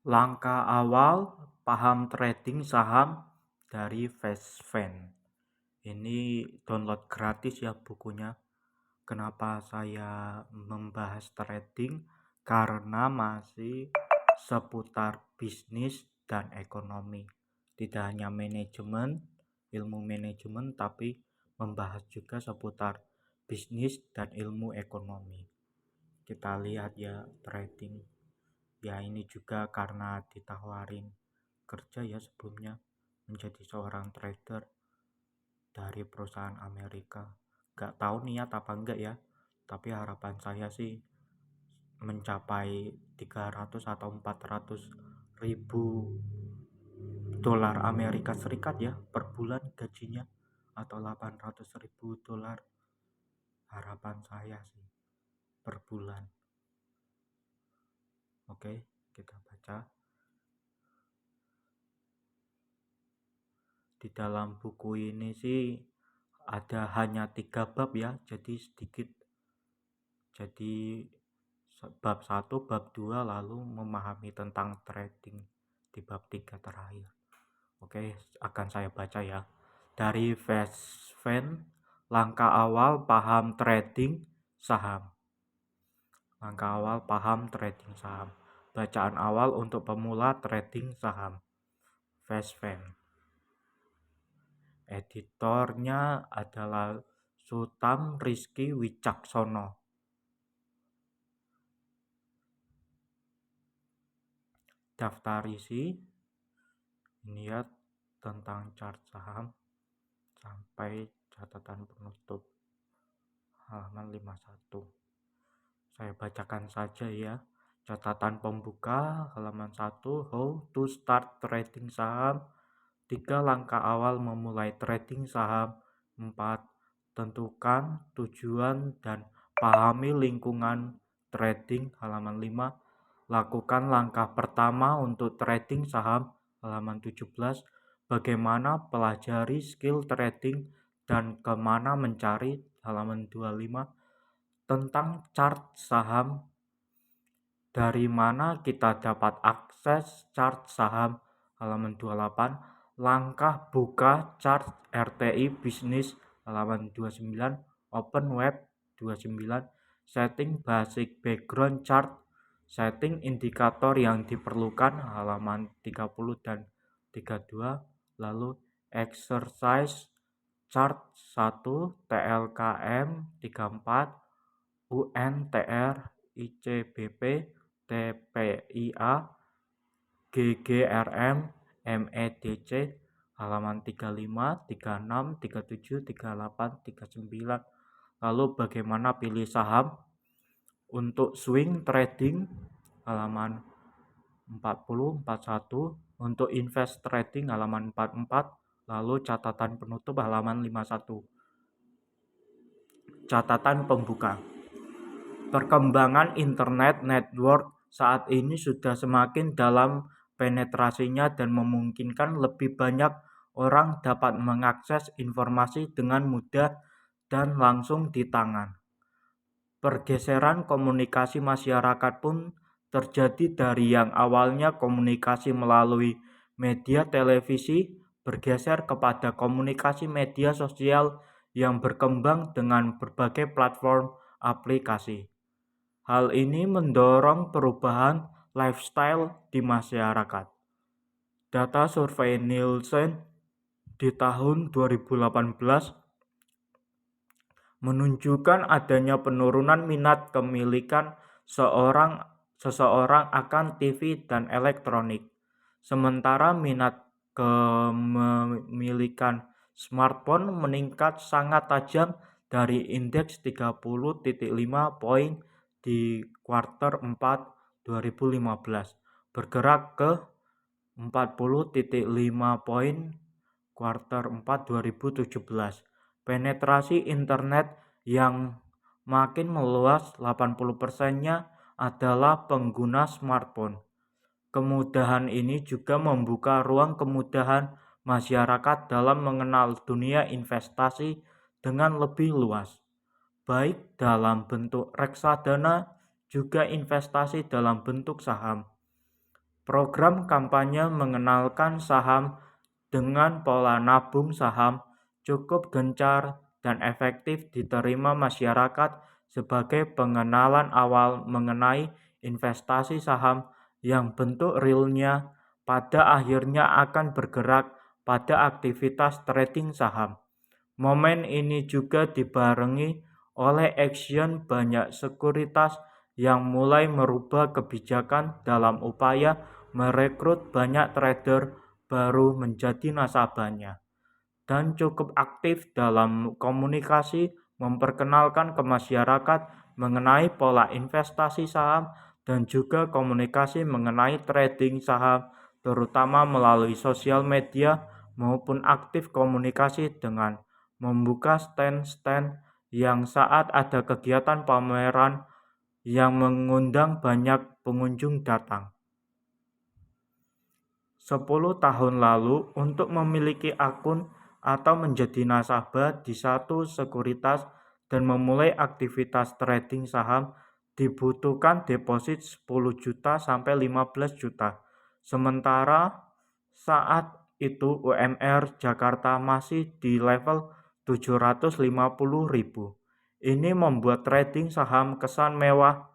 Langkah awal paham trading saham dari Fastfen. Ini download gratis ya bukunya. Kenapa saya membahas trading? Karena masih seputar bisnis dan ekonomi. Tidak hanya manajemen, ilmu manajemen, tapi membahas juga seputar bisnis dan ilmu ekonomi. Kita lihat ya trading. Ya ini juga karena ditawarin kerja ya sebelumnya menjadi seorang trader dari perusahaan Amerika. Gak tahu niat apa enggak ya, tapi harapan saya sih mencapai 300 atau 400 ribu dolar Amerika Serikat ya per bulan gajinya, atau 800 ribu dolar, harapan saya sih per bulan. Oke, kita baca. Di dalam buku ini sih ada hanya 3 bab ya, jadi sedikit. Jadi bab 1, bab 2, lalu memahami tentang trading di bab 3 terakhir. Oke, akan saya baca ya. Dari Fastfen, langkah awal paham trading saham. Langkah awal paham trading saham. Bacaan awal untuk pemula trading saham. Fastfen. Editornya adalah Sutam Rizky Wicaksono. Daftar isi ini ya tentang chart saham sampai catatan penutup halaman 51. Saya bacakan saja ya. Catatan pembuka halaman 1, how to start trading saham. 3, langkah awal memulai trading saham. 4, tentukan tujuan dan pahami lingkungan trading halaman 5. Lakukan langkah pertama untuk trading saham halaman 17. Bagaimana pelajari skill trading dan kemana mencari halaman 25. Tentang chart saham, dari mana kita dapat akses chart saham halaman 28. Langkah buka chart RTI bisnis halaman 29. Open web 29. Setting basic background chart, setting indikator yang diperlukan halaman 30 dan 32. Lalu exercise chart 1 TLKM 34, UNTR, ICBP, TPIA, GGRM, MEDC halaman 35, 36, 37, 38, 39. Lalu bagaimana pilih saham untuk swing trading halaman 40, 41. Untuk invest trading halaman 44. Lalu catatan penutup halaman 51. Catatan pembuka. Perkembangan internet network saat ini sudah semakin dalam penetrasinya dan memungkinkan lebih banyak orang dapat mengakses informasi dengan mudah dan langsung di tangan. Pergeseran komunikasi masyarakat pun terjadi dari yang awalnya komunikasi melalui media televisi bergeser kepada komunikasi media sosial yang berkembang dengan berbagai platform aplikasi. Hal ini mendorong perubahan lifestyle di masyarakat. Data survei Nielsen di tahun 2018 menunjukkan adanya penurunan minat kepemilikan seseorang akan TV dan elektronik. Sementara minat kepemilikan smartphone meningkat sangat tajam dari indeks 30.5 poin di kuartal 4 2015 bergerak ke 40.5 poin kuartal 4 2017. Penetrasi internet yang makin meluas, 80%-nya adalah pengguna smartphone. Kemudahan ini juga membuka ruang kemudahan masyarakat dalam mengenal dunia investasi dengan lebih luas, baik dalam bentuk reksadana juga investasi dalam bentuk saham. Program kampanye mengenalkan saham dengan pola nabung saham cukup gencar dan efektif diterima masyarakat sebagai pengenalan awal mengenai investasi saham yang bentuk realnya pada akhirnya akan bergerak pada aktivitas trading saham. Momen ini juga dibarengi oleh action banyak sekuritas yang mulai merubah kebijakan dalam upaya merekrut banyak trader baru menjadi nasabahnya, dan cukup aktif dalam komunikasi memperkenalkan ke masyarakat mengenai pola investasi saham dan juga komunikasi mengenai trading saham terutama melalui sosial media maupun aktif komunikasi dengan membuka stand-stand yang saat ada kegiatan pameran yang mengundang banyak pengunjung datang. 10 tahun lalu, untuk memiliki akun atau menjadi nasabah di satu sekuritas dan memulai aktivitas trading saham dibutuhkan deposit 10 juta sampai 15 juta. Sementara saat itu UMR Jakarta masih di level 750.000. Ini membuat trading saham kesan mewah,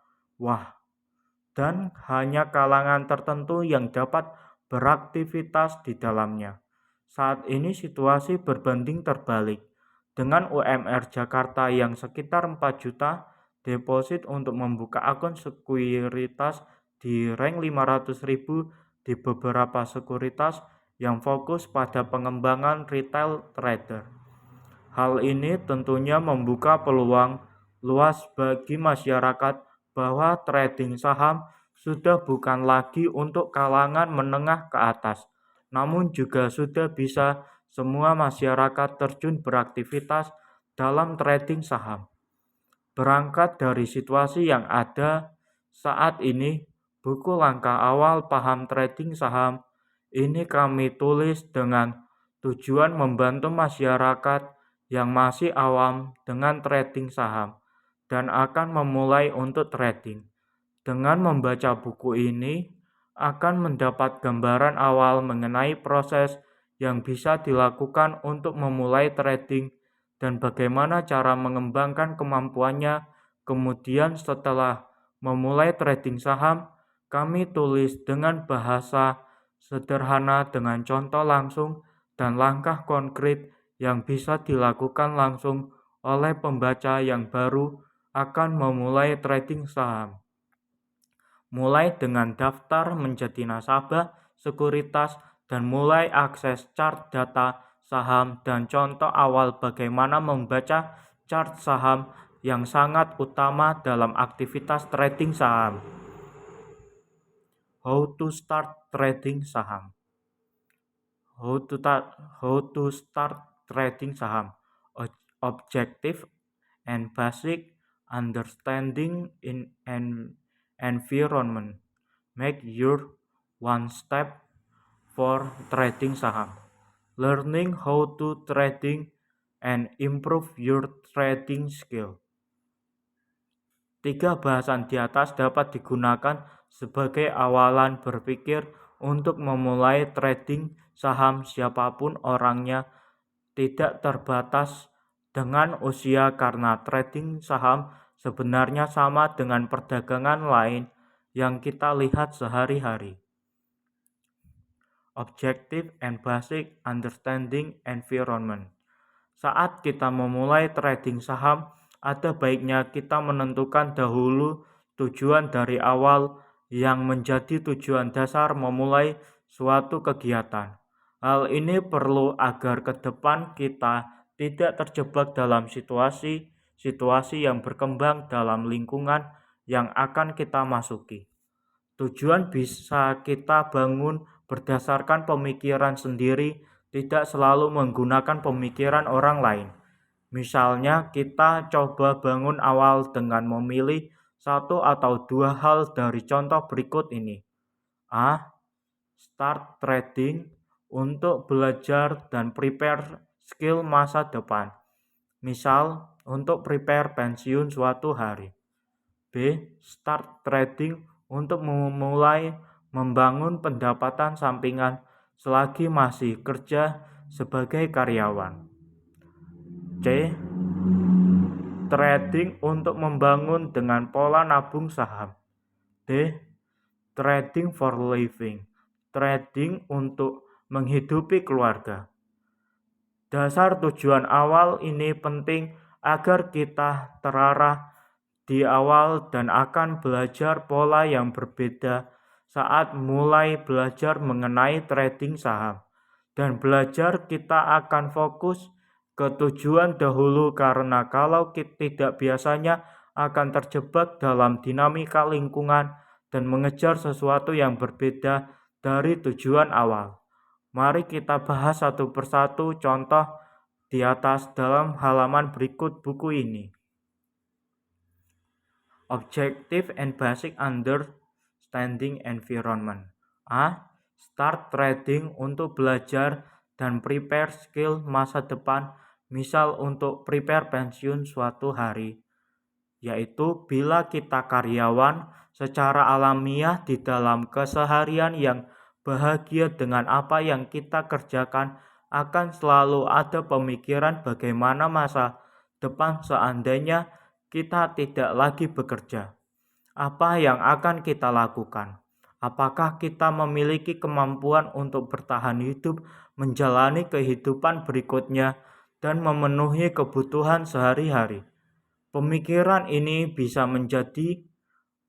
dan hanya kalangan tertentu yang dapat beraktivitas di dalamnya. Saat ini situasi berbanding terbalik. Dengan UMR Jakarta yang sekitar 4 juta, deposit untuk membuka akun sekuritas di rank 500.000 di beberapa sekuritas yang fokus pada pengembangan retail trader. Hal ini tentunya membuka peluang luas bagi masyarakat bahwa trading saham sudah bukan lagi untuk kalangan menengah ke atas, namun juga sudah bisa semua masyarakat terjun beraktivitas dalam trading saham. Berangkat dari situasi yang ada saat ini, buku langkah awal paham trading saham ini kami tulis dengan tujuan membantu masyarakat yang masih awam dengan trading saham dan akan memulai untuk trading. Dengan membaca buku ini, akan mendapat gambaran awal mengenai proses yang bisa dilakukan untuk memulai trading dan bagaimana cara mengembangkan kemampuannya. Kemudian setelah memulai trading saham, kami tulis dengan bahasa sederhana dengan contoh langsung dan langkah konkret yang bisa dilakukan langsung oleh pembaca yang baru akan memulai trading saham. Mulai dengan daftar menjadi nasabah sekuritas dan mulai akses chart data saham dan contoh awal bagaimana membaca chart saham yang sangat utama dalam aktivitas trading saham. How to start trading saham. How to start trading saham. Objective and basic understanding in an environment. Make your one step for trading saham. Learning how to trading and improve your trading skill. 3 bahasan di atas dapat digunakan sebagai awalan berpikir untuk memulai trading saham siapapun orangnya, tidak terbatas dengan usia karena trading saham sebenarnya sama dengan perdagangan lain yang kita lihat sehari-hari. Objective and basic understanding environment. Saat kita memulai trading saham, ada baiknya kita menentukan dahulu tujuan dari awal yang menjadi tujuan dasar memulai suatu kegiatan. Hal ini perlu agar ke depan kita tidak terjebak dalam situasi yang berkembang dalam lingkungan yang akan kita masuki. Tujuan bisa kita bangun berdasarkan pemikiran sendiri, tidak selalu menggunakan pemikiran orang lain. Misalnya, kita coba bangun awal dengan memilih 1 atau 2 hal dari contoh berikut ini. A. Start trading untuk belajar dan prepare skill masa depan. Misal, untuk prepare pensiun suatu hari. B. Start trading untuk memulai membangun pendapatan sampingan selagi masih kerja sebagai karyawan. C. Trading untuk membangun dengan pola nabung saham. D. Trading for living, trading untuk menghidupi keluarga. Dasar tujuan awal ini penting agar kita terarah di awal dan akan belajar pola yang berbeda saat mulai belajar mengenai trading saham. Dan belajar kita akan fokus ke tujuan dahulu karena kalau kita tidak biasanya akan terjebak dalam dinamika lingkungan dan mengejar sesuatu yang berbeda dari tujuan awal. Mari kita bahas satu persatu contoh di atas dalam halaman berikut buku ini. Objective and Basic Understanding Environment. A. Start trading untuk belajar dan prepare skill masa depan, misal untuk prepare pensiun suatu hari. Yaitu bila kita karyawan secara alamiah di dalam keseharian yang bahagia dengan apa yang kita kerjakan, akan selalu ada pemikiran bagaimana masa depan seandainya kita tidak lagi bekerja. Apa yang akan kita lakukan? Apakah kita memiliki kemampuan untuk bertahan hidup, menjalani kehidupan berikutnya, dan memenuhi kebutuhan sehari-hari? Pemikiran ini bisa menjadi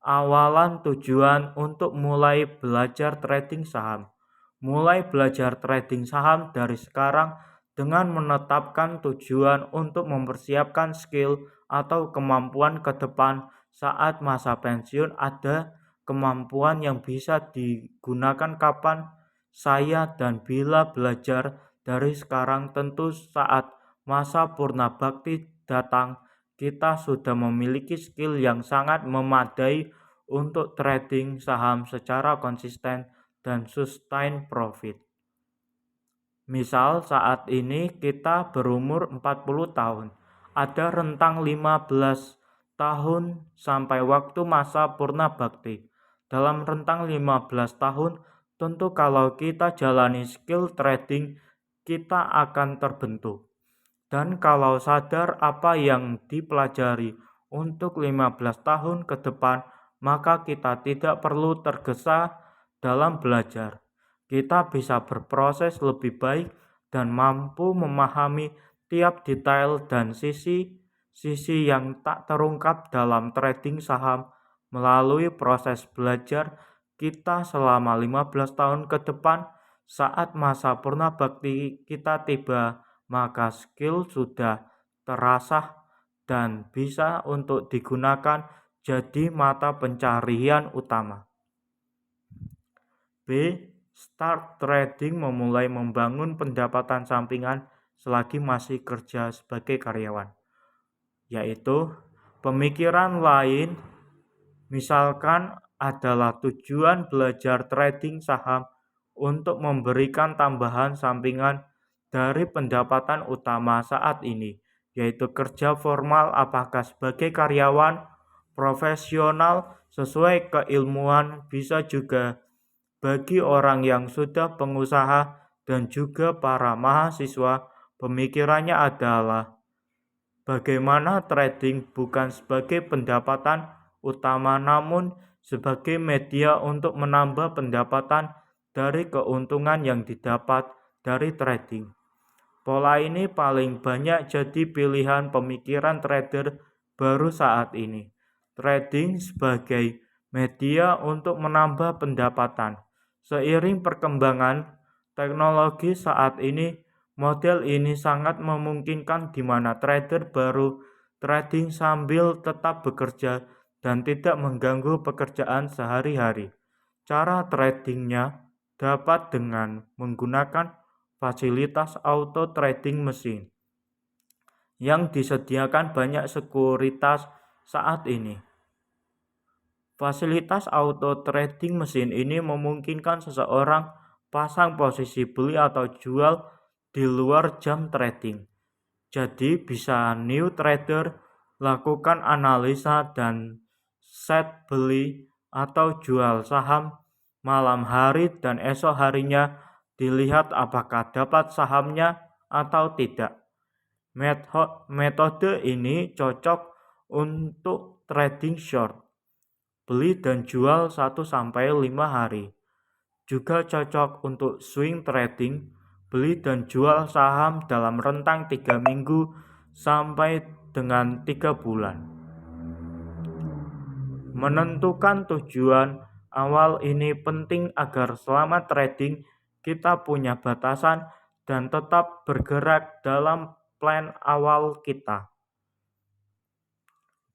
awalan tujuan untuk mulai belajar trading saham. Mulai belajar trading saham dari sekarang dengan menetapkan tujuan untuk mempersiapkan skill atau kemampuan ke depan saat masa pensiun. Ada kemampuan yang bisa digunakan kapan saya dan bila belajar dari sekarang. Tentu saat masa purna bakti datang, kita sudah memiliki skill yang sangat memadai untuk trading saham secara konsisten dan sustain profit. Misal saat ini kita berumur 40 tahun. Ada rentang 15 tahun sampai waktu masa purna bakti. Dalam rentang 15 tahun, tentu kalau kita jalani skill trading, kita akan terbentuk. Dan kalau sadar apa yang dipelajari untuk 15 tahun ke depan, maka kita tidak perlu tergesa dalam belajar. Kita bisa berproses lebih baik dan mampu memahami tiap detail dan sisi yang tak terungkap dalam trading saham. Melalui proses belajar kita selama 15 tahun ke depan, saat masa purna bakti kita tiba, maka skill sudah terasah dan bisa untuk digunakan jadi mata pencarian utama. B. Start trading memulai membangun pendapatan sampingan selagi masih kerja sebagai karyawan. Yaitu pemikiran lain misalkan adalah tujuan belajar trading saham untuk memberikan tambahan sampingan dari pendapatan utama saat ini, yaitu kerja formal apakah sebagai karyawan, profesional sesuai keilmuan, bisa juga bagi orang yang sudah pengusaha dan juga para mahasiswa. Pemikirannya adalah bagaimana trading bukan sebagai pendapatan utama namun sebagai media untuk menambah pendapatan dari keuntungan yang didapat dari trading. Pola ini paling banyak jadi pilihan pemikiran trader baru saat ini. Trading sebagai media untuk menambah pendapatan. Seiring perkembangan teknologi saat ini, model ini sangat memungkinkan di mana trader baru trading sambil tetap bekerja dan tidak mengganggu pekerjaan sehari-hari. Cara tradingnya dapat dengan menggunakan fasilitas auto trading mesin yang disediakan banyak sekuritas saat ini. Fasilitas auto trading mesin ini memungkinkan seseorang pasang posisi beli atau jual di luar jam trading. Jadi bisa new trader lakukan analisa dan set beli atau jual saham malam hari dan esok harinya dilihat apakah dapat sahamnya atau tidak. Metode ini cocok untuk trading short, beli dan jual 1-5 hari. Juga cocok untuk swing trading, beli dan jual saham dalam rentang 3 minggu sampai dengan 3 bulan. Menentukan tujuan awal ini penting agar selama trading kita punya batasan dan tetap bergerak dalam plan awal kita.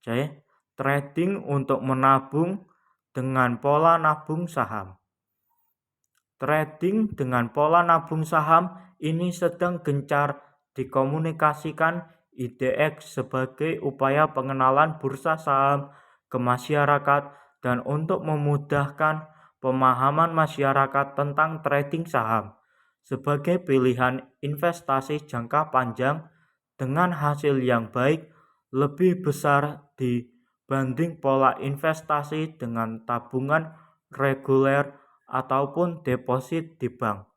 Jadi, trading untuk menabung dengan pola nabung saham. Trading dengan pola nabung saham ini sedang gencar dikomunikasikan IDX sebagai upaya pengenalan bursa saham ke masyarakat dan untuk memudahkan pemahaman masyarakat tentang trading saham sebagai pilihan investasi jangka panjang dengan hasil yang baik lebih besar dibanding pola investasi dengan tabungan reguler ataupun deposit di bank.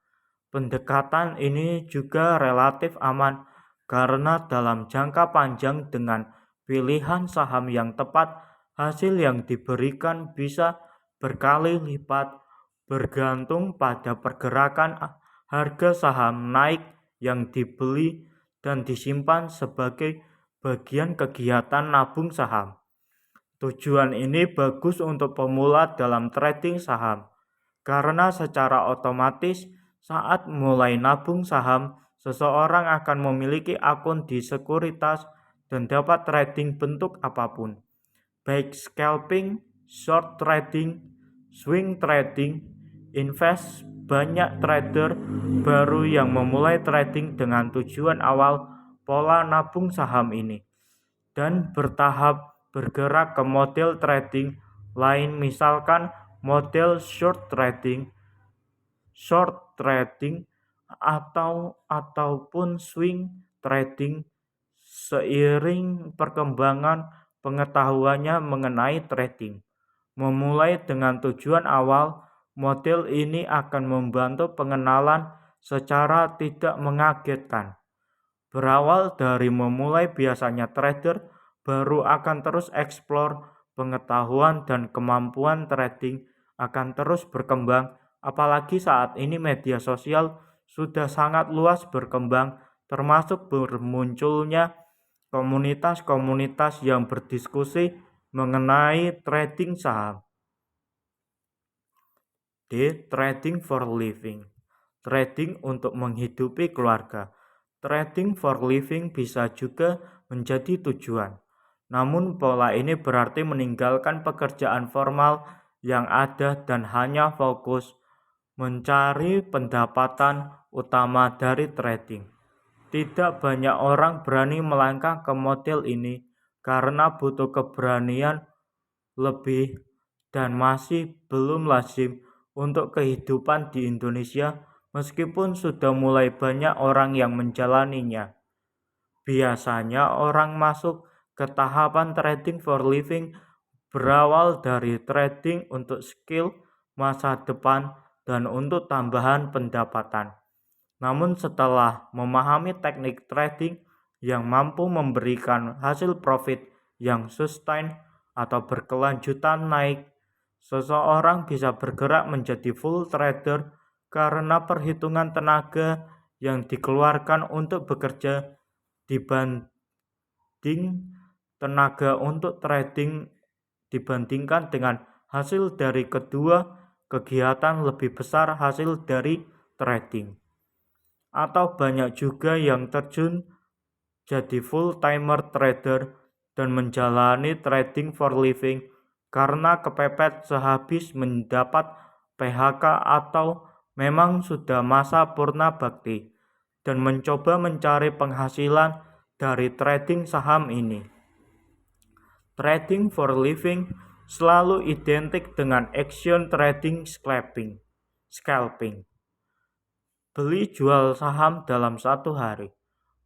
Pendekatan ini juga relatif aman karena dalam jangka panjang dengan pilihan saham yang tepat, hasil yang diberikan bisa berkali lipat bergantung pada pergerakan harga saham naik yang dibeli dan disimpan sebagai bagian kegiatan nabung saham. Tujuan ini bagus untuk pemula dalam trading saham karena secara otomatis saat mulai nabung saham, seseorang akan memiliki akun di sekuritas dan dapat trading bentuk apapun, baik scalping, short trading, swing trading, invest. Banyak trader baru yang memulai trading dengan tujuan awal pola nabung saham ini dan bertahap bergerak ke model trading lain, misalkan model short trading ataupun swing trading seiring perkembangan pengetahuannya mengenai trading. Memulai dengan tujuan awal, model ini akan membantu pengenalan secara tidak mengagetkan. Berawal dari memulai, biasanya trader baru akan terus eksplor pengetahuan dan kemampuan trading akan terus berkembang, apalagi saat ini media sosial sudah sangat luas berkembang, termasuk bermunculnya komunitas-komunitas yang berdiskusi mengenai trading saham. D. Trading for living. Trading untuk menghidupi keluarga. Trading for living bisa juga menjadi tujuan. Namun pola ini berarti meninggalkan pekerjaan formal yang ada dan hanya fokus mencari pendapatan utama dari trading. Tidak banyak orang berani melangkah ke model ini karena butuh keberanian lebih dan masih belum lazim untuk kehidupan di Indonesia, meskipun sudah mulai banyak orang yang menjalaninya. Biasanya orang masuk ke tahapan trading for living berawal dari trading untuk skill masa depan dan untuk tambahan pendapatan. Namun setelah memahami teknik trading yang mampu memberikan hasil profit yang sustain atau berkelanjutan naik, seseorang bisa bergerak menjadi full trader karena perhitungan tenaga yang dikeluarkan untuk bekerja dibanding tenaga untuk trading dibandingkan dengan hasil dari kedua kegiatan lebih besar hasil dari trading. Atau banyak juga yang terjun jadi full-timer trader dan menjalani trading for living karena kepepet sehabis mendapat PHK atau memang sudah masa purna bakti dan mencoba mencari penghasilan dari trading saham ini. Trading for living selalu identik dengan action trading scalping. Beli jual saham dalam satu hari.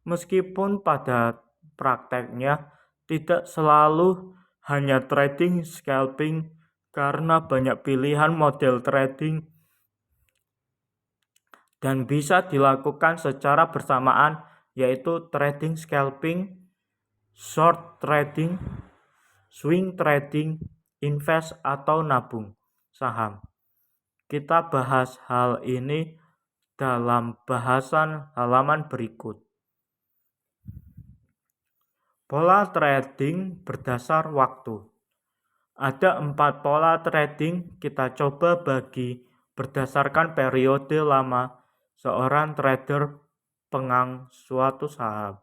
Meskipun pada prakteknya tidak selalu hanya trading scalping, karena banyak pilihan model trading dan bisa dilakukan secara bersamaan, yaitu trading scalping, short trading, swing trading, invest atau nabung saham. Kita bahas hal ini dalam bahasan halaman berikut. Pola trading berdasar waktu. Ada 4 pola trading, kita coba bagi berdasarkan periode lama seorang trader pegang suatu saham.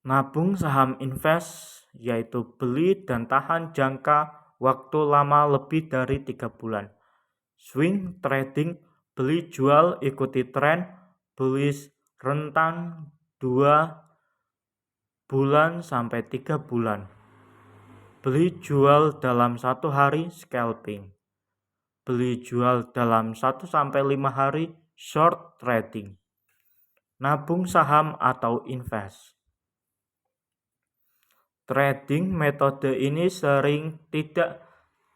Nabung saham invest, yaitu beli dan tahan jangka waktu lama lebih dari 3 bulan. Swing trading, beli jual ikuti tren, bullish rentan 2 bulan sampai 3 bulan. Beli jual dalam 1 hari scalping. Beli jual dalam 1 sampai 5 hari short trading. Nabung saham atau invest. Trading metode ini sering tidak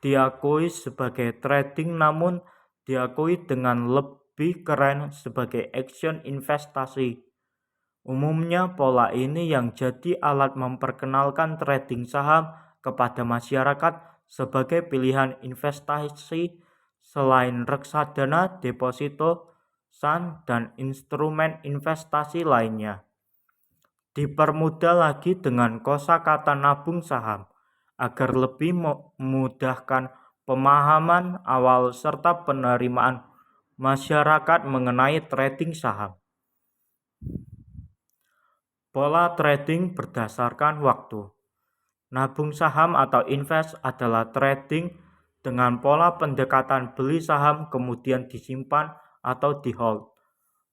diakui sebagai trading, namun diakui dengan lebih keren sebagai action investasi. Umumnya pola ini yang jadi alat memperkenalkan trading saham kepada masyarakat sebagai pilihan investasi selain reksadana, deposito, SAN, dan instrumen investasi lainnya. Dipermudah lagi dengan kosakata nabung saham agar lebih memudahkan pemahaman awal serta penerimaan masyarakat mengenai trading saham. Pola trading berdasarkan waktu. Nabung saham atau invest adalah trading dengan pola pendekatan beli saham kemudian disimpan atau di hold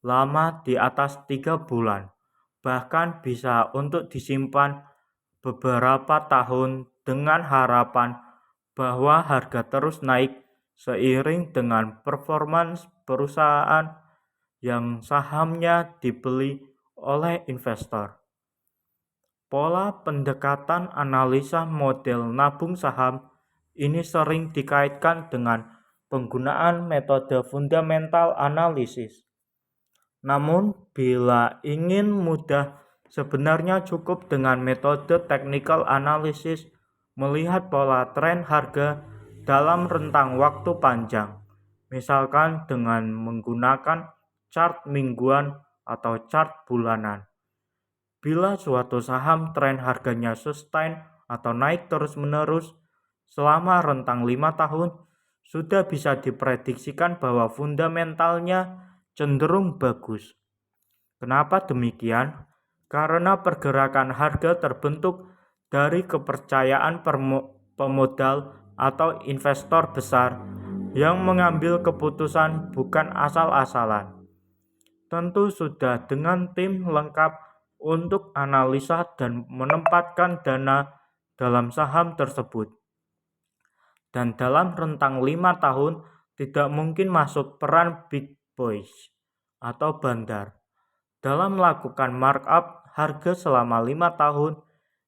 lama di atas 3 bulan. Bahkan bisa untuk disimpan beberapa tahun dengan harapan bahwa harga terus naik seiring dengan performance perusahaan yang sahamnya dibeli oleh investor. Pola pendekatan analisa model nabung saham ini sering dikaitkan dengan penggunaan metode fundamental analisis. Namun, bila ingin mudah, sebenarnya cukup dengan metode technical analysis melihat pola tren harga dalam rentang waktu panjang, misalkan dengan menggunakan chart mingguan atau chart bulanan. Bila suatu saham tren harganya sustain atau naik terus-menerus selama rentang 5 tahun, sudah bisa diprediksikan bahwa fundamentalnya cenderung bagus. Kenapa demikian? Karena pergerakan harga terbentuk dari kepercayaan pemodal atau investor besar yang mengambil keputusan bukan asal-asalan. Tentu sudah dengan tim lengkap untuk analisa dan menempatkan dana dalam saham tersebut. Dan dalam rentang 5 tahun tidak mungkin masuk peran big boys atau bandar. Dalam melakukan markup harga selama 5 tahun,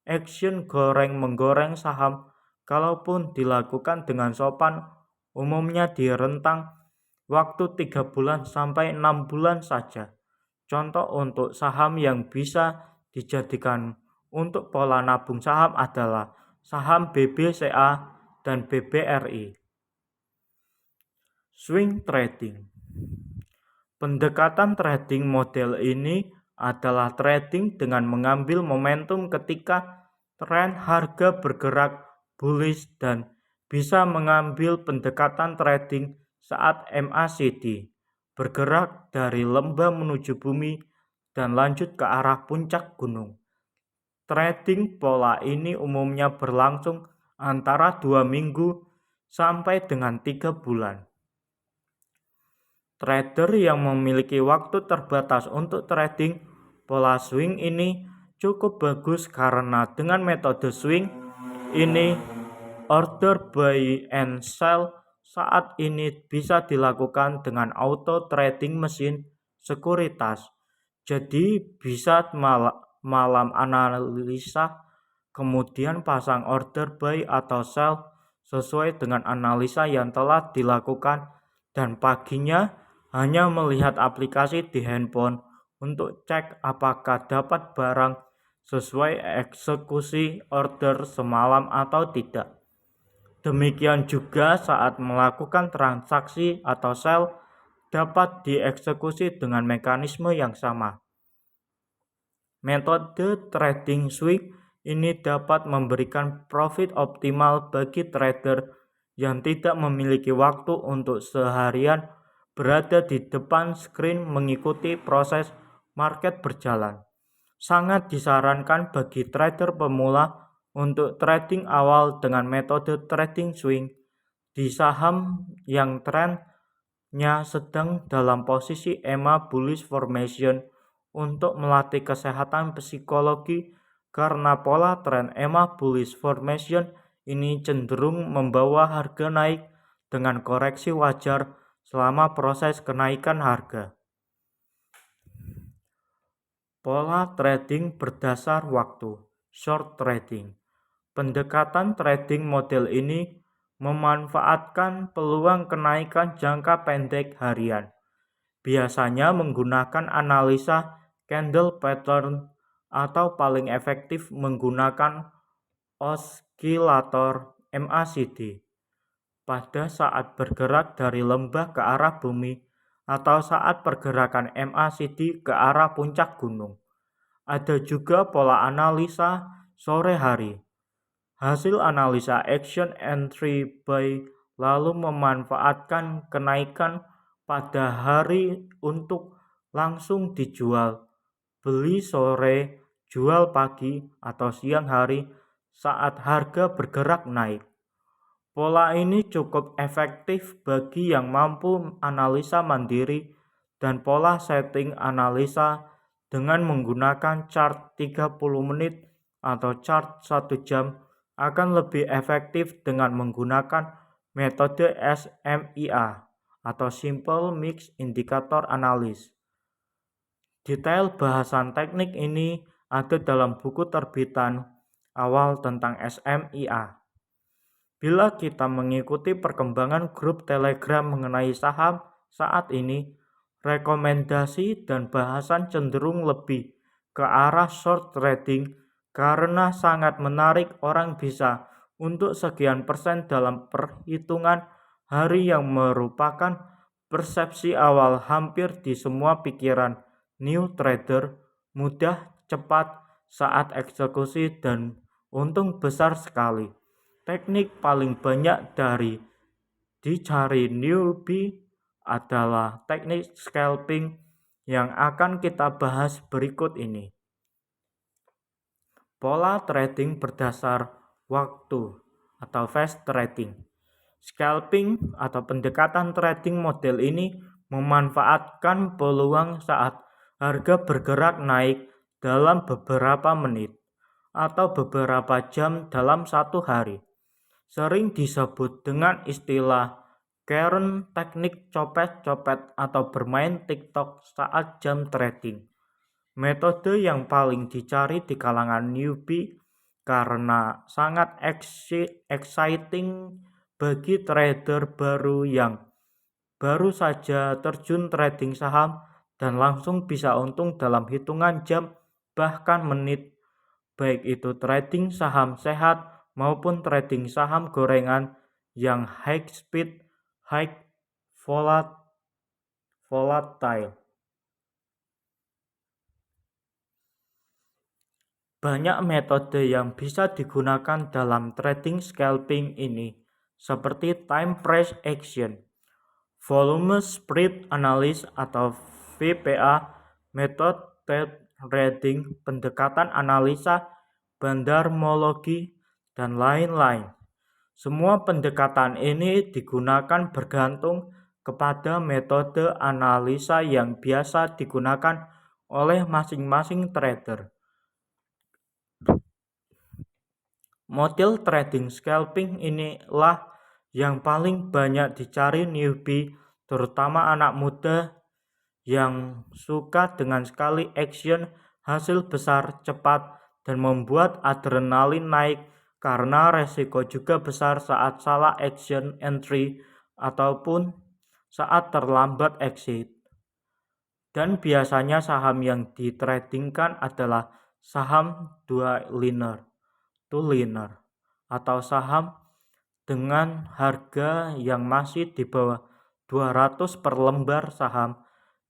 action goreng-menggoreng saham kalaupun dilakukan dengan sopan umumnya di rentang waktu 3 bulan sampai 6 bulan saja. Contoh untuk saham yang bisa dijadikan untuk pola nabung saham adalah saham BBCA dan BBRI. Swing trading. Pendekatan trading model ini adalah trading dengan mengambil momentum ketika tren harga bergerak bullish dan bisa mengambil pendekatan trading saat MACD bergerak dari lembah menuju bumi dan lanjut ke arah puncak gunung. Trading pola ini umumnya berlangsung antara 2 minggu sampai dengan 3 bulan. Trader yang memiliki waktu terbatas untuk trading pola swing ini cukup bagus karena dengan metode swing ini order buy and sell saat ini bisa dilakukan dengan auto trading mesin sekuritas. Jadi bisa malam analisa kemudian pasang order buy atau sell sesuai dengan analisa yang telah dilakukan, dan paginya hanya melihat aplikasi di handphone untuk cek apakah dapat barang sesuai eksekusi order semalam atau tidak. Demikian juga saat melakukan transaksi atau sell dapat dieksekusi dengan mekanisme yang sama. Metode trading swing ini dapat memberikan profit optimal bagi trader yang tidak memiliki waktu untuk seharian berada di depan screen mengikuti proses market berjalan. Sangat disarankan bagi trader pemula untuk trading awal dengan metode trading swing di saham yang trennya sedang dalam posisi EMA bullish formation untuk melatih kesehatan psikologi, karena pola tren EMA bullish formation ini cenderung membawa harga naik dengan koreksi wajar selama proses kenaikan harga. Pola trading berdasar waktu, short trading. Pendekatan trading model ini memanfaatkan peluang kenaikan jangka pendek harian, biasanya menggunakan analisa candle pattern atau paling efektif menggunakan osilator MACD pada saat bergerak dari lembah ke arah bumi atau saat pergerakan MACD ke arah puncak gunung. Ada juga pola analisa sore hari. Hasil analisa action entry buy lalu memanfaatkan kenaikan pada hari untuk langsung dijual, beli sore, jual pagi atau siang hari saat harga bergerak naik. Pola ini cukup efektif bagi yang mampu analisa mandiri dan pola setting analisa dengan menggunakan chart 30 menit atau chart 1 jam akan lebih efektif dengan menggunakan metode SMIA atau Simple Mix Indicator Analysis. Detail bahasan teknik ini ada dalam buku terbitan awal tentang SMIA. Bila kita mengikuti perkembangan grup Telegram mengenai saham saat ini, rekomendasi dan bahasan cenderung lebih ke arah short trading karena sangat menarik orang bisa untuk sekian persen dalam perhitungan hari yang merupakan persepsi awal hampir di semua pikiran new trader, mudah, cepat saat eksekusi dan untung besar sekali. Teknik paling banyak dicari newbie adalah teknik scalping yang akan kita bahas berikut ini. Pola trading berdasar waktu atau fast trading. Scalping atau pendekatan trading model ini memanfaatkan peluang saat harga bergerak naik dalam beberapa menit atau beberapa jam dalam satu hari. Sering disebut dengan istilah Karen teknik copet-copet atau bermain TikTok saat jam trading. Metode yang paling dicari di kalangan newbie karena sangat exciting bagi trader baru yang baru saja terjun trading saham dan langsung bisa untung dalam hitungan jam bahkan menit, baik itu trading saham sehat maupun trading saham gorengan yang high speed, high volatile. Banyak metode yang bisa digunakan dalam trading scalping ini, seperti time price action, volume spread analysis atau VPA, metode trading, pendekatan analisa, bandarmologi, dan lain-lain. Semua pendekatan ini digunakan bergantung kepada metode analisa yang biasa digunakan oleh masing-masing trader. Model trading scalping inilah yang paling banyak dicari newbie, terutama anak muda yang suka dengan sekali action, hasil besar, cepat, dan membuat adrenalin naik karena resiko juga besar saat salah action entry ataupun saat terlambat exit. Dan biasanya saham yang ditradingkan adalah saham two liner atau saham dengan harga yang masih di bawah 200 per lembar, saham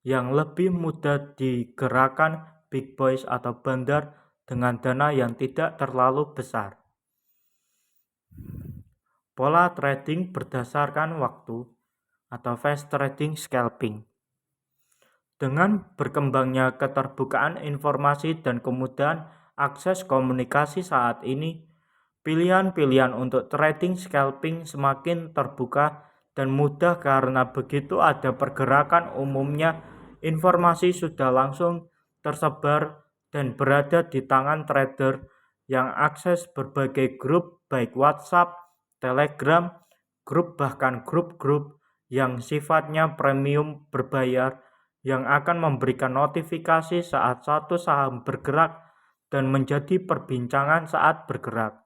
yang lebih mudah digerakkan big boys atau bandar dengan dana yang tidak terlalu besar. Pola trading berdasarkan waktu atau fast trading scalping. Dengan berkembangnya keterbukaan informasi dan kemudahan akses komunikasi saat ini, pilihan-pilihan untuk trading scalping semakin terbuka dan mudah karena begitu ada pergerakan umumnya informasi sudah langsung tersebar dan berada di tangan trader yang akses berbagai grup baik WhatsApp, Telegram, bahkan grup-grup yang sifatnya premium berbayar yang akan memberikan notifikasi saat satu saham bergerak dan menjadi perbincangan saat bergerak.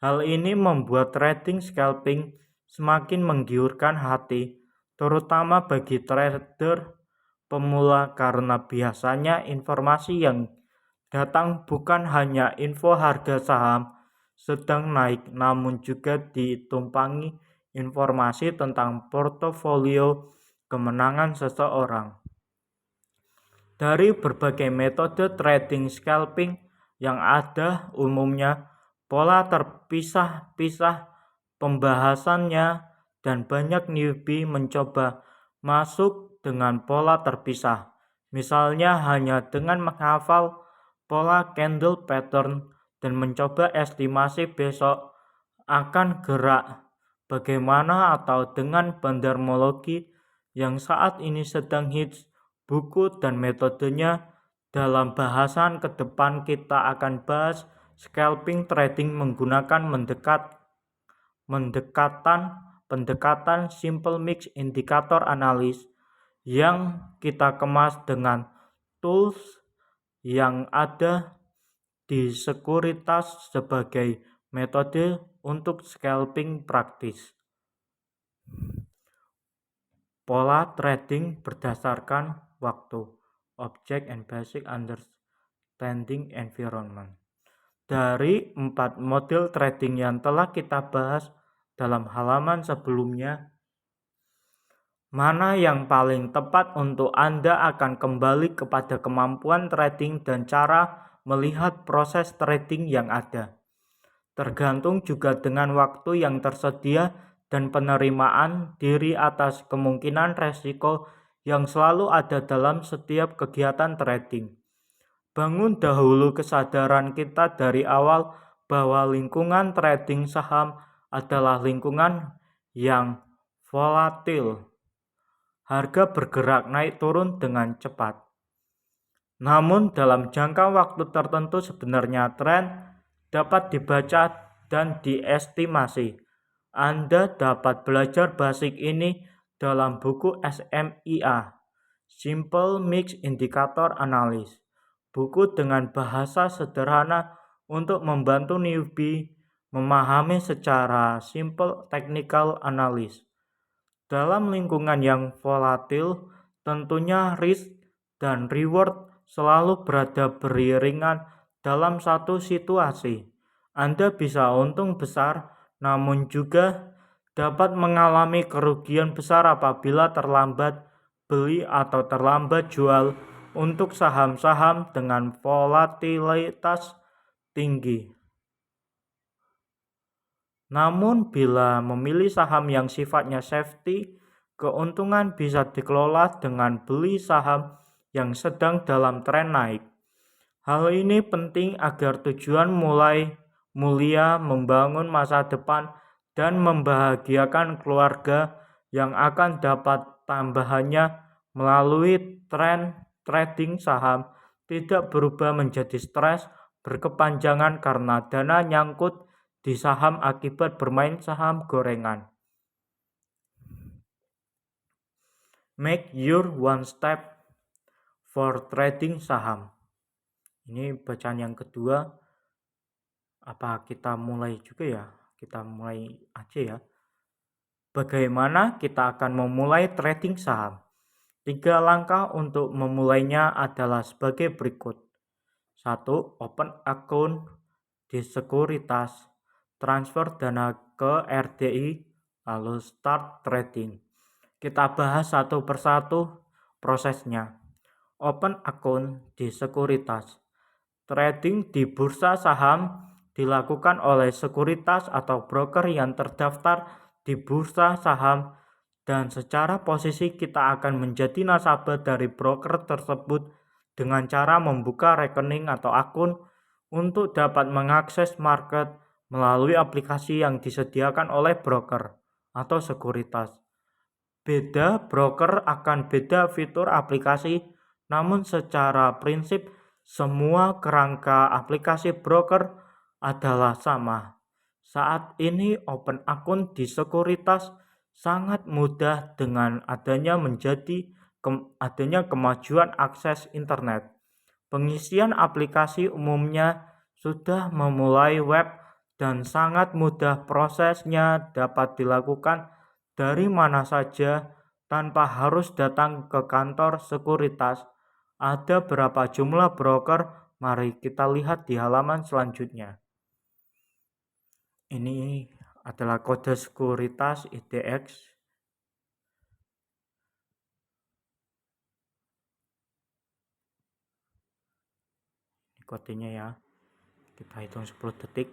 Hal ini membuat trading scalping semakin menggiurkan hati, terutama bagi trader pemula karena biasanya informasi yang datang bukan hanya info harga saham sedang naik, namun juga ditumpangi informasi tentang portofolio kemenangan seseorang. Dari berbagai metode trading scalping yang ada, umumnya pola terpisah-pisah pembahasannya dan banyak newbie mencoba masuk dengan pola terpisah. Misalnya hanya dengan menghafal pola candle pattern dan mencoba estimasi besok akan gerak bagaimana, atau dengan bandarmologi yang saat ini sedang hits. Buku dan metodenya dalam bahasan ke depan kita akan bahas scalping trading menggunakan pendekatan simple mix indikator analis yang kita kemas dengan tools yang ada di sekuritas sebagai metode untuk scalping praktis. Pola trading berdasarkan waktu, object and basic understanding environment. Dari 4 model trading yang telah kita bahas dalam halaman sebelumnya, mana yang paling tepat untuk Anda akan kembali kepada kemampuan trading dan cara melihat proses trading yang ada. Tergantung juga dengan waktu yang tersedia dan penerimaan diri atas kemungkinan resiko yang selalu ada dalam setiap kegiatan trading. Bangun dahulu kesadaran kita dari awal bahwa lingkungan trading saham adalah lingkungan yang volatil. Harga bergerak naik turun dengan cepat. Namun dalam jangka waktu tertentu sebenarnya tren dapat dibaca dan diestimasi. Anda dapat belajar basic ini dalam buku SMIA, Simple Mix Indicator Analysis, buku dengan bahasa sederhana untuk membantu newbie memahami secara simple technical analysis. Dalam lingkungan yang volatil, tentunya risk dan reward selalu berada beriringan dalam satu situasi. Anda bisa untung besar, namun juga dapat mengalami kerugian besar apabila terlambat beli atau terlambat jual untuk saham-saham dengan volatilitas tinggi. Namun bila memilih saham yang sifatnya safety, keuntungan bisa dikelola dengan beli saham yang sedang dalam tren naik. Hal ini penting agar tujuan mulia membangun masa depan dan membahagiakan keluarga yang akan dapat tambahannya melalui tren trading saham tidak berubah menjadi stres berkepanjangan karena dana nyangkut di saham akibat bermain saham gorengan. Make your one step for trading saham. Ini bacaan yang kedua. Apa kita mulai juga ya? Kita mulai aja ya. Bagaimana kita akan memulai trading saham? 3 langkah untuk memulainya adalah sebagai berikut. 1. Open account di sekuritas, transfer dana ke RDI, lalu start trading. Kita bahas satu persatu prosesnya. Open account di sekuritas. Trading di bursa saham dilakukan oleh sekuritas atau broker yang terdaftar di bursa saham, dan secara posisi kita akan menjadi nasabah dari broker tersebut dengan cara membuka rekening atau akun untuk dapat mengakses market melalui aplikasi yang disediakan oleh broker atau sekuritas. Beda broker akan beda fitur aplikasi, namun secara prinsip semua kerangka aplikasi broker adalah sama. Saat ini open akun di sekuritas sangat mudah dengan adanya kemajuan akses internet. Pengisian aplikasi umumnya sudah memulai web dan sangat mudah, prosesnya dapat dilakukan dari mana saja tanpa harus datang ke kantor sekuritas. Ada berapa jumlah broker? Mari kita lihat di halaman selanjutnya. Ini adalah kode sekuritas IDX. Ini kodenya ya. Kita hitung 10 detik.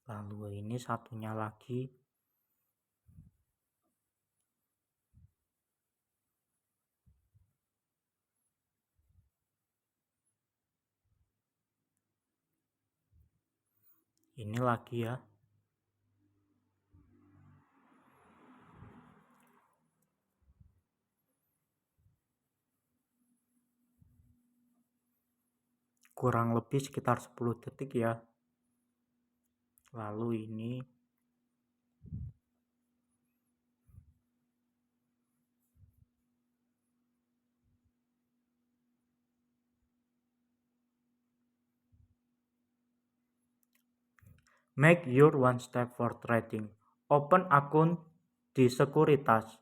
Lalu ini satunya lagi. Ini lagi ya. Kurang lebih sekitar 10 detik ya. Lalu ini make your one step for trading. Open akun di sekuritas.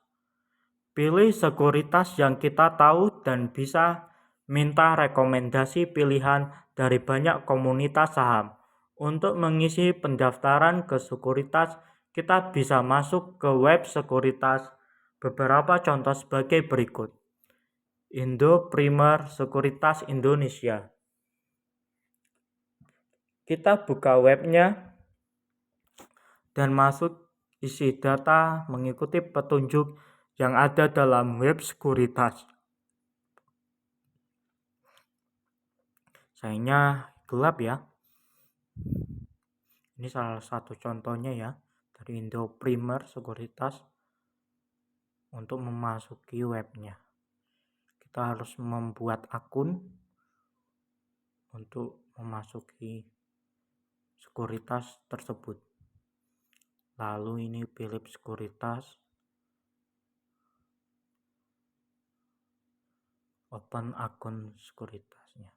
Pilih sekuritas yang kita tahu dan bisa minta rekomendasi pilihan dari banyak komunitas saham. Untuk mengisi pendaftaran ke sekuritas, kita bisa masuk ke web sekuritas. Beberapa contoh sebagai berikut. Indo Primer Sekuritas Indonesia. Kita buka webnya dan masuk, isi data mengikuti petunjuk yang ada dalam web sekuritas. Sayangnya gelap ya. Ini salah satu contohnya ya dari Indo Primer Sekuritas. Untuk memasuki webnya, kita harus membuat akun untuk memasuki sekuritas tersebut. Lalu ini pilih sekuritas, open akun sekuritasnya.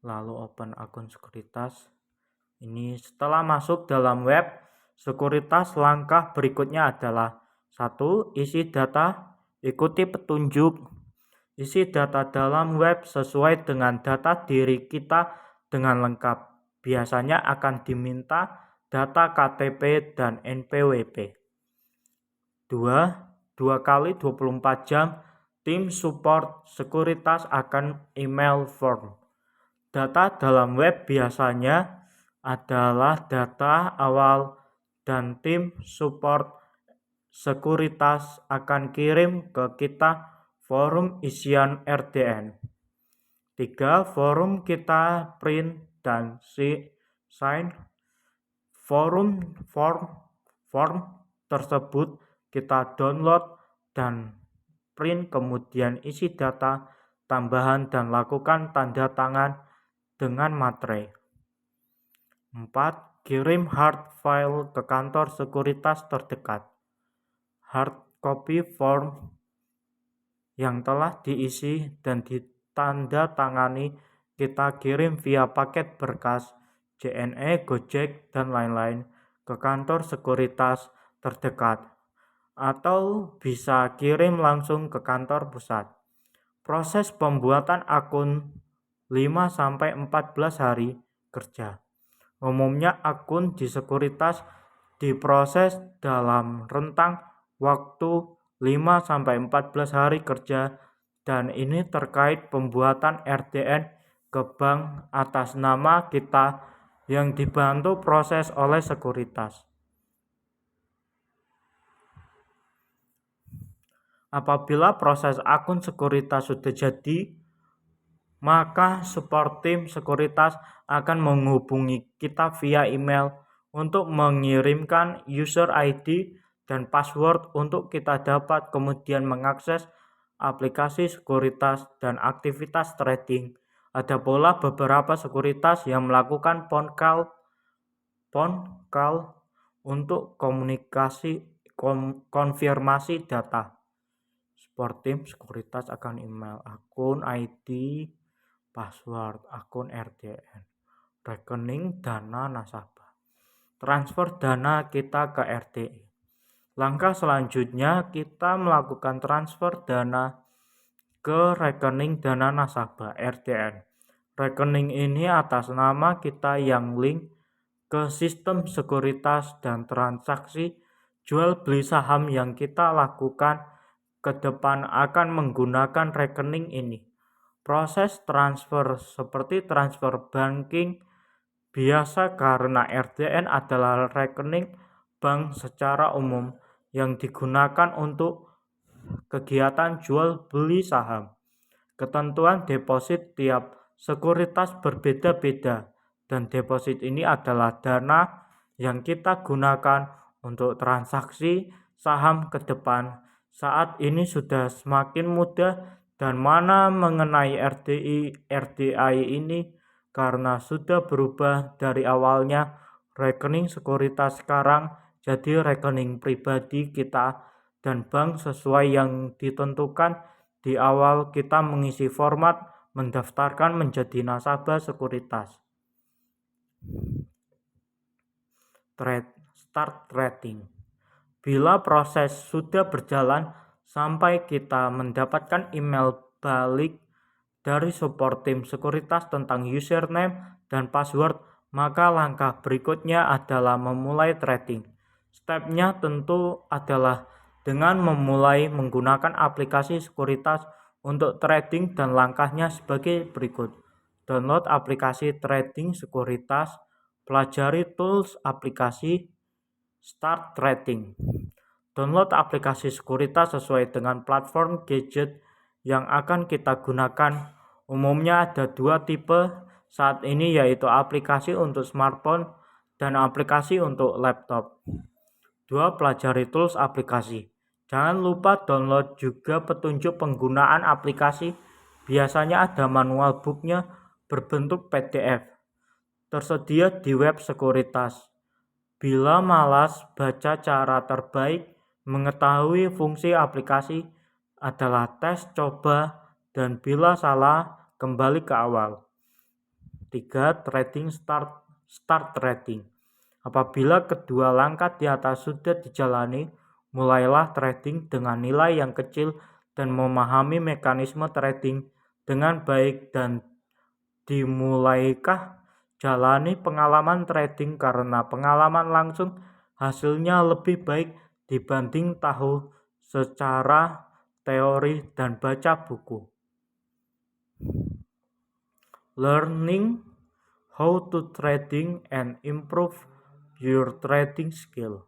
Lalu open akun sekuritas. Ini setelah masuk dalam web sekuritas, langkah berikutnya adalah 1. Isi data, ikuti petunjuk. Isi data dalam web sesuai dengan data diri kita dengan lengkap. Biasanya akan diminta data KTP dan NPWP. 2 kali 24 jam tim support sekuritas akan email form. Data dalam web biasanya adalah data awal dan tim support sekuritas akan kirim ke kita forum isian RDN. 3. Forum kita print dan sign. Form tersebut kita download dan print, kemudian isi data tambahan dan lakukan tanda tangan dengan materai. 4. Kirim hard file ke kantor sekuritas terdekat. Hard copy form yang telah diisi dan ditanda tangani kita kirim via paket berkas, JNE, Gojek, dan lain-lain ke kantor sekuritas terdekat, atau bisa kirim langsung ke kantor pusat. Proses pembuatan akun 5-14 hari kerja. Umumnya akun di sekuritas diproses dalam rentang waktu 5-14 hari kerja, dan ini terkait pembuatan RDN ke bank atas nama kita yang dibantu proses oleh sekuritas. Apabila proses akun sekuritas sudah jadi, maka support tim sekuritas akan menghubungi kita via email untuk mengirimkan user ID dan password untuk kita dapat kemudian mengakses aplikasi sekuritas dan aktivitas trading. Ada pula beberapa sekuritas yang melakukan phone call untuk konfirmasi data. Support tim sekuritas akan email akun ID, password, akun RDN, rekening dana nasabah, transfer dana kita ke RDI. Langkah selanjutnya kita melakukan transfer dana ke rekening dana nasabah RDN. Rekening ini atas nama kita yang link ke sistem sekuritas, dan transaksi jual beli saham yang kita lakukan ke depan akan menggunakan rekening ini. Proses transfer seperti transfer banking biasa karena RDN adalah rekening bank secara umum yang digunakan untuk kegiatan jual beli saham. Ketentuan deposit tiap sekuritas berbeda-beda, dan deposit ini adalah dana yang kita gunakan untuk transaksi saham ke depan. Saat ini sudah semakin mudah dan mana mengenai RDI ini karena sudah berubah dari awalnya rekening sekuritas sekarang jadi rekening pribadi kita dan bank sesuai yang ditentukan di awal kita mengisi format mendaftarkan menjadi nasabah sekuritas. Start trading. Bila proses sudah berjalan sampai kita mendapatkan email balik dari support tim sekuritas tentang username dan password, maka langkah berikutnya adalah memulai trading. Stepnya tentu adalah dengan memulai menggunakan aplikasi sekuritas untuk trading, dan langkahnya sebagai berikut. Download aplikasi trading sekuritas, pelajari tools aplikasi, start trading. Download aplikasi sekuritas sesuai dengan platform gadget yang akan kita gunakan. Umumnya ada dua tipe saat ini, yaitu aplikasi untuk smartphone dan aplikasi untuk laptop. 2. Pelajari tools aplikasi. Jangan lupa download juga petunjuk penggunaan aplikasi. Biasanya ada manual booknya berbentuk PDF tersedia di web sekuritas. Bila malas baca, cara terbaik mengetahui fungsi aplikasi adalah tes coba, dan bila salah kembali ke awal. 3. Trading start trading. Apabila kedua langkah di atas sudah dijalani, mulailah trading dengan nilai yang kecil dan memahami mekanisme trading dengan baik, dan dimulaikah jalani pengalaman trading karena pengalaman langsung hasilnya lebih baik dibanding tahu secara teori dan baca buku. Learning how to trading and improve your trading skill.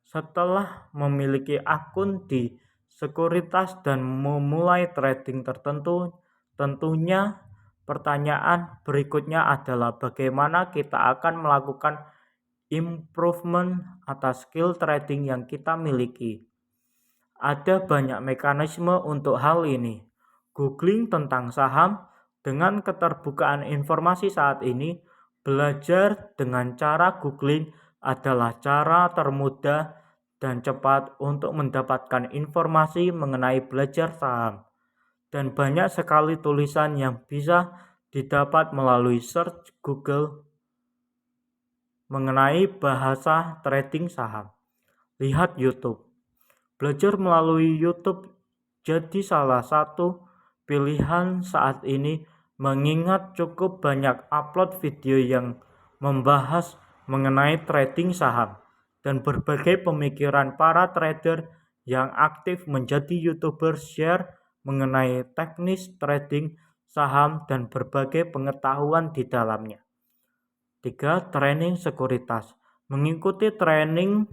Setelah memiliki akun di sekuritas dan memulai trading tertentu, tentunya pertanyaan berikutnya adalah bagaimana kita akan melakukan improvement atas skill trading yang kita miliki. Ada banyak mekanisme untuk hal ini. Googling tentang saham. Dengan keterbukaan informasi saat ini, Belajar dengan cara googling adalah cara termudah dan cepat untuk mendapatkan informasi mengenai belajar saham. Dan banyak sekali tulisan yang bisa didapat melalui search Google mengenai bahasa trading saham. Lihat YouTube. Belajar melalui YouTube jadi salah satu pilihan saat ini mengingat cukup banyak upload video yang membahas mengenai trading saham dan berbagai pemikiran para trader yang aktif menjadi YouTuber share mengenai teknis trading saham dan berbagai pengetahuan di dalamnya. 3. Training sekuritas. Mengikuti training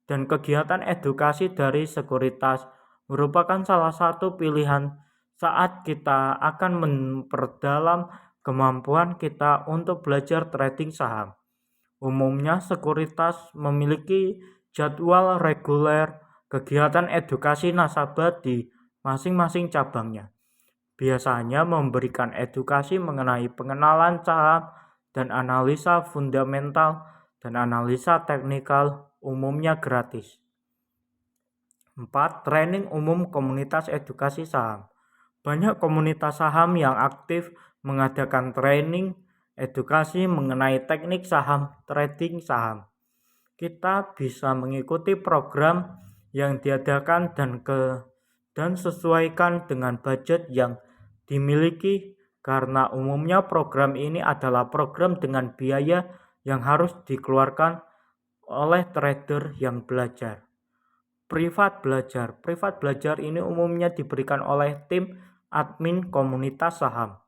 dan kegiatan edukasi dari sekuritas merupakan salah satu pilihan saat kita akan memperdalam kemampuan kita untuk belajar trading saham. Umumnya sekuritas memiliki jadwal reguler kegiatan edukasi nasabah di masing-masing cabangnya. Biasanya memberikan edukasi mengenai pengenalan saham dan analisa fundamental dan analisa teknikal, umumnya gratis. 4. Training umum komunitas edukasi saham. Banyak komunitas saham yang aktif mengadakan training edukasi mengenai teknik saham, trading saham. Kita bisa mengikuti program yang diadakan dan sesuaikan dengan budget yang dimiliki karena umumnya program ini adalah program dengan biaya yang harus dikeluarkan oleh trader yang belajar. Privat belajar ini umumnya diberikan oleh tim admin komunitas saham.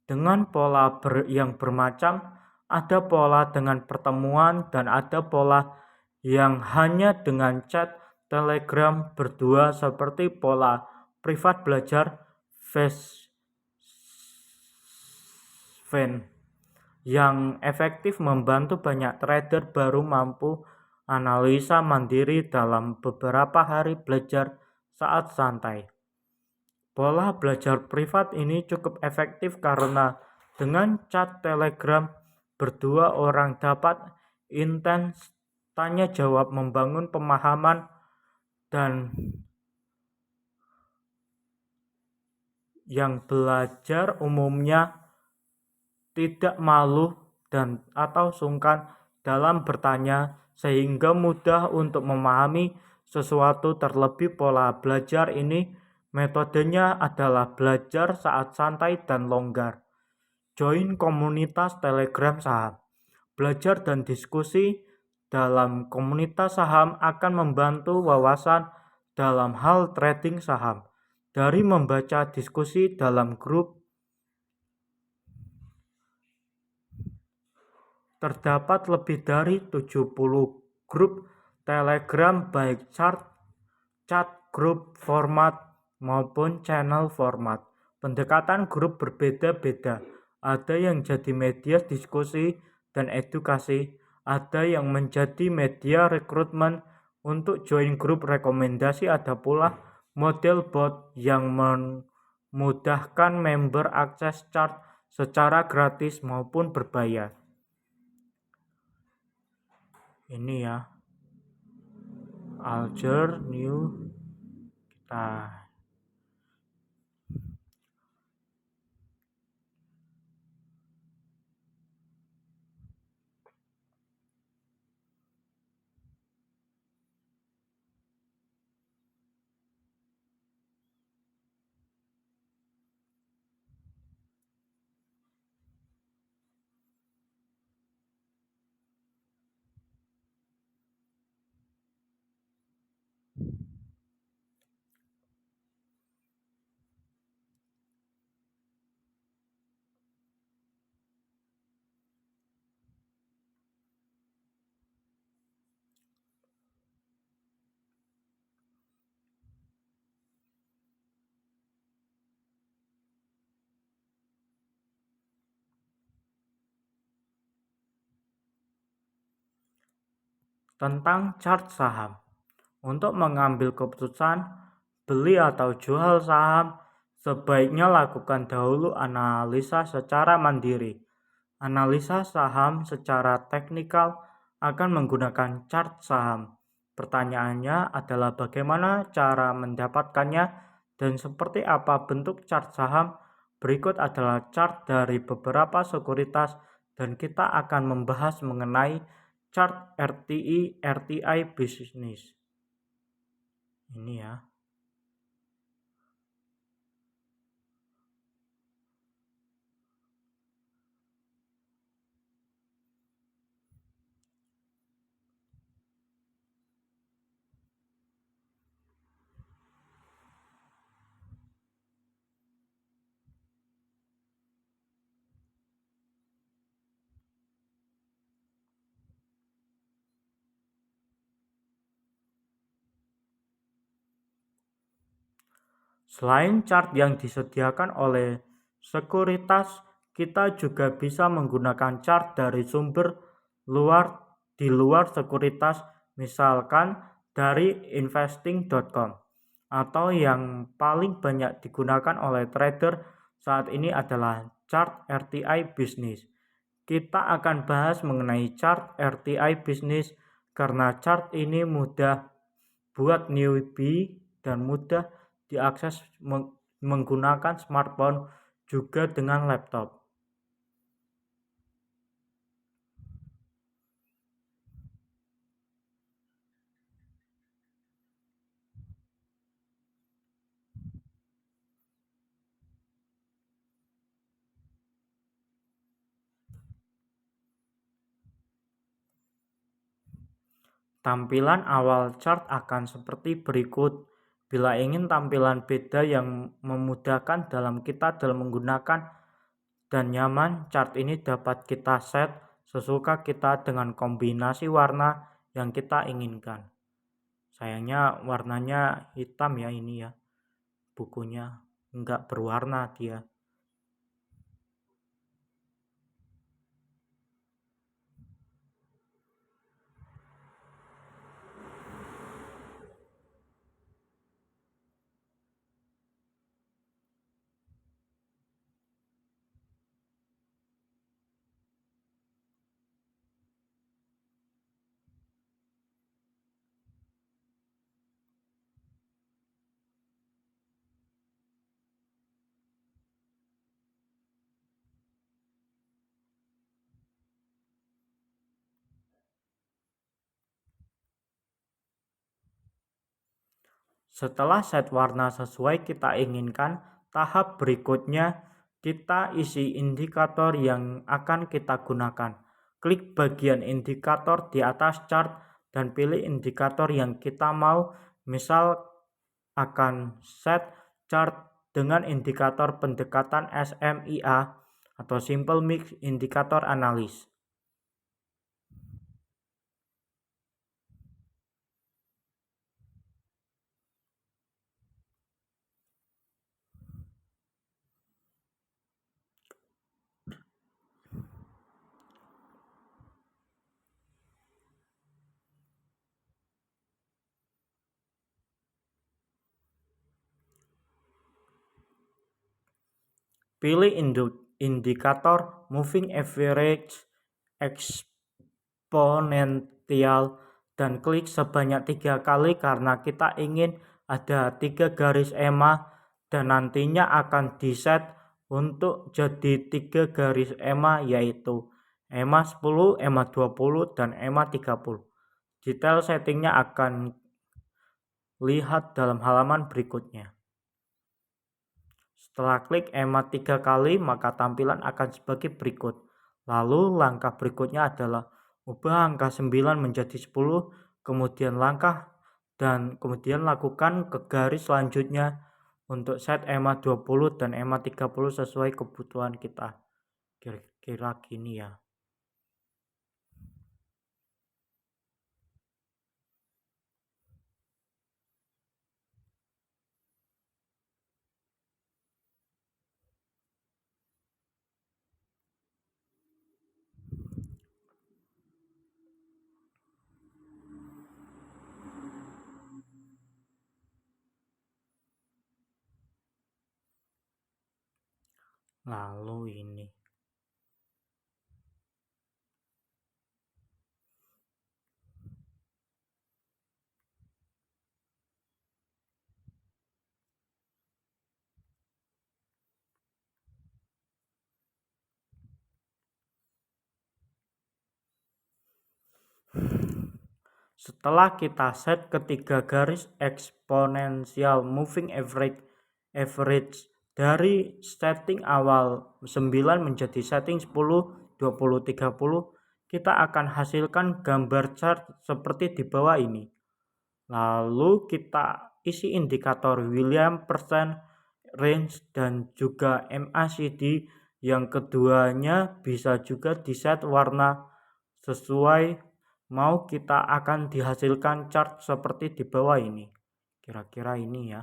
Dengan pola yang bermacam, ada pola dengan pertemuan dan ada pola yang hanya dengan chat Telegram berdua seperti pola privat belajar yang efektif membantu banyak trader baru mampu analisa mandiri dalam beberapa hari belajar saat santai. Pola belajar privat ini cukup efektif karena dengan chat Telegram berdua orang dapat intens tanya jawab membangun pemahaman dan yang belajar umumnya tidak malu dan atau sungkan dalam bertanya sehingga mudah untuk memahami sesuatu. Terlebih pola belajar ini metodenya adalah belajar saat santai dan longgar. Join komunitas Telegram saham. Belajar dan diskusi dalam komunitas saham akan membantu wawasan dalam hal trading saham. Dari membaca diskusi dalam grup, terdapat lebih dari 70 grup Telegram baik chat grup format maupun channel format. Pendekatan grup berbeda-beda. Ada yang jadi media diskusi dan edukasi, ada yang menjadi media rekrutmen untuk join grup rekomendasi, ada pula model bot yang memudahkan member akses chart secara gratis maupun berbayar. Ini ya, Alger New kita tentang chart saham. Untuk mengambil keputusan beli atau jual saham, sebaiknya lakukan dahulu analisa secara mandiri. Analisa saham secara teknikal akan menggunakan chart saham. Pertanyaannya adalah bagaimana cara mendapatkannya dan seperti apa bentuk chart saham. Berikut adalah chart dari beberapa sekuritas dan kita akan membahas mengenai chart RTI bisnis. Ini ya. Selain chart yang disediakan oleh sekuritas, kita juga bisa menggunakan chart dari sumber di luar sekuritas, misalkan dari investing.com, atau yang paling banyak digunakan oleh trader saat ini adalah chart RTI Business. Kita akan bahas mengenai chart RTI Business karena chart ini mudah buat newbie dan mudah diakses menggunakan smartphone juga dengan laptop. Tampilan awal chart akan seperti berikut. Bila ingin tampilan beda yang memudahkan dalam menggunakan dan nyaman, chart ini dapat kita set sesuka kita dengan kombinasi warna yang kita inginkan. Sayangnya warnanya hitam ya ini ya, bukunya enggak berwarna dia. Setelah set warna sesuai kita inginkan, tahap berikutnya kita isi indikator yang akan kita gunakan. Klik bagian indikator di atas chart dan pilih indikator yang kita mau. Misal akan set chart dengan indikator pendekatan SMIA atau Simple Mix Indicator Analysis. Pilih indikator Moving Average Exponential dan klik sebanyak 3 kali karena kita ingin ada 3 garis EMA dan nantinya akan diset untuk jadi 3 garis EMA yaitu EMA 10, EMA 20, dan EMA 30. Detail settingnya akan lihat dalam halaman berikutnya. Setelah klik EMA 3 kali, maka tampilan akan sebagai berikut. Lalu langkah berikutnya adalah ubah angka 9 menjadi 10, kemudian kemudian lakukan ke garis selanjutnya untuk set EMA 20 dan EMA 30 sesuai kebutuhan kita. Kira-kira gini ya. Lalu ini Setelah kita set ketiga garis eksponensial moving average dari setting awal 9 menjadi setting 10, 20, 30, kita akan hasilkan gambar chart seperti di bawah ini. Lalu kita isi indikator Williams percent range dan juga MACD. Yang keduanya bisa juga di set warna sesuai mau kita akan dihasilkan chart seperti di bawah ini. Kira-kira ini ya.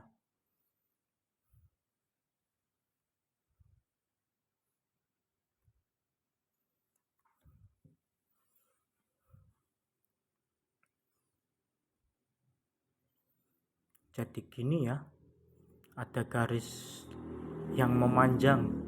Jadi gini ya. Ada garis yang memanjang.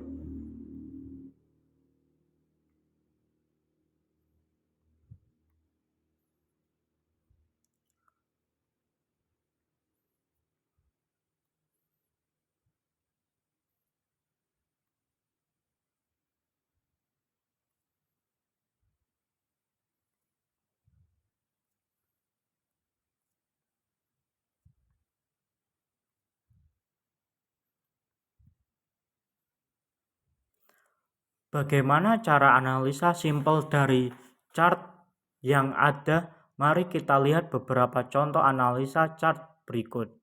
Bagaimana cara analisa simpel dari chart yang ada? Mari kita lihat beberapa contoh analisa chart berikut.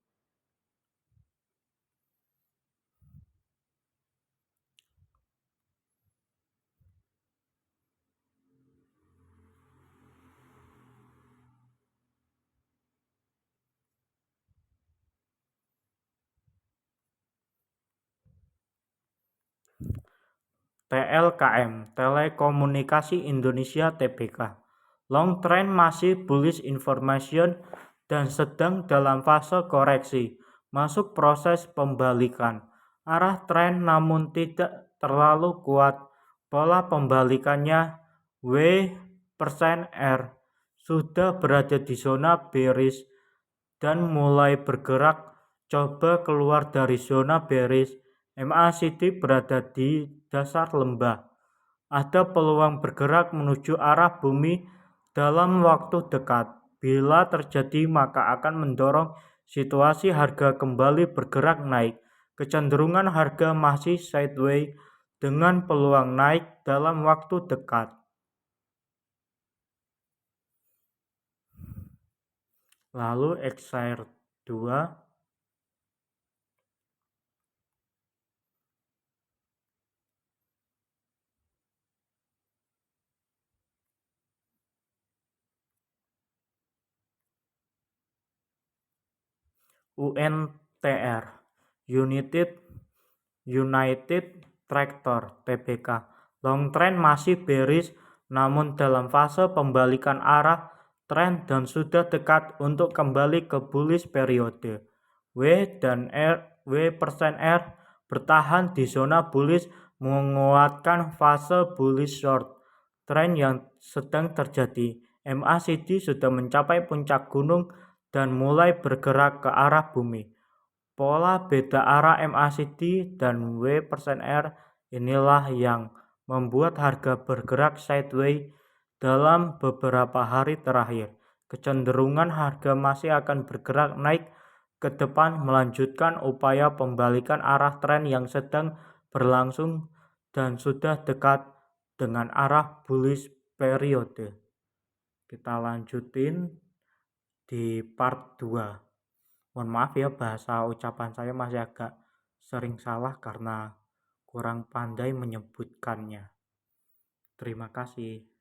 TLKM, Telekomunikasi Indonesia Tbk. Long trend masih bullish information dan sedang dalam fase koreksi, masuk proses pembalikan. Arah tren namun tidak terlalu kuat. Pola pembalikannya W%R sudah berada di zona bearish dan mulai bergerak coba keluar dari zona bearish. MACD berada di dasar lembah. Ada peluang bergerak menuju arah bumi dalam waktu dekat. Bila terjadi maka akan mendorong situasi harga kembali bergerak naik. Kecenderungan harga masih sideways dengan peluang naik dalam waktu dekat. Lalu XR2 UNTR United Tractor Tbk. Long trend masih bearish namun dalam fase pembalikan arah tren dan sudah dekat untuk kembali ke bullish periode. W%R bertahan di zona bullish menguatkan fase bullish short tren yang sedang terjadi. MACD sudah mencapai puncak gunung dan mulai bergerak ke arah bumi. Pola beda arah MACD dan W%R inilah yang membuat harga bergerak sideways dalam beberapa hari terakhir. Kecenderungan harga masih akan bergerak naik ke depan melanjutkan upaya pembalikan arah tren yang sedang berlangsung dan sudah dekat dengan arah bullish periode. Kita lanjutin di part 2. Mohon maaf ya, bahasa ucapan saya masih agak sering salah karena kurang pandai menyebutkannya. Terima kasih.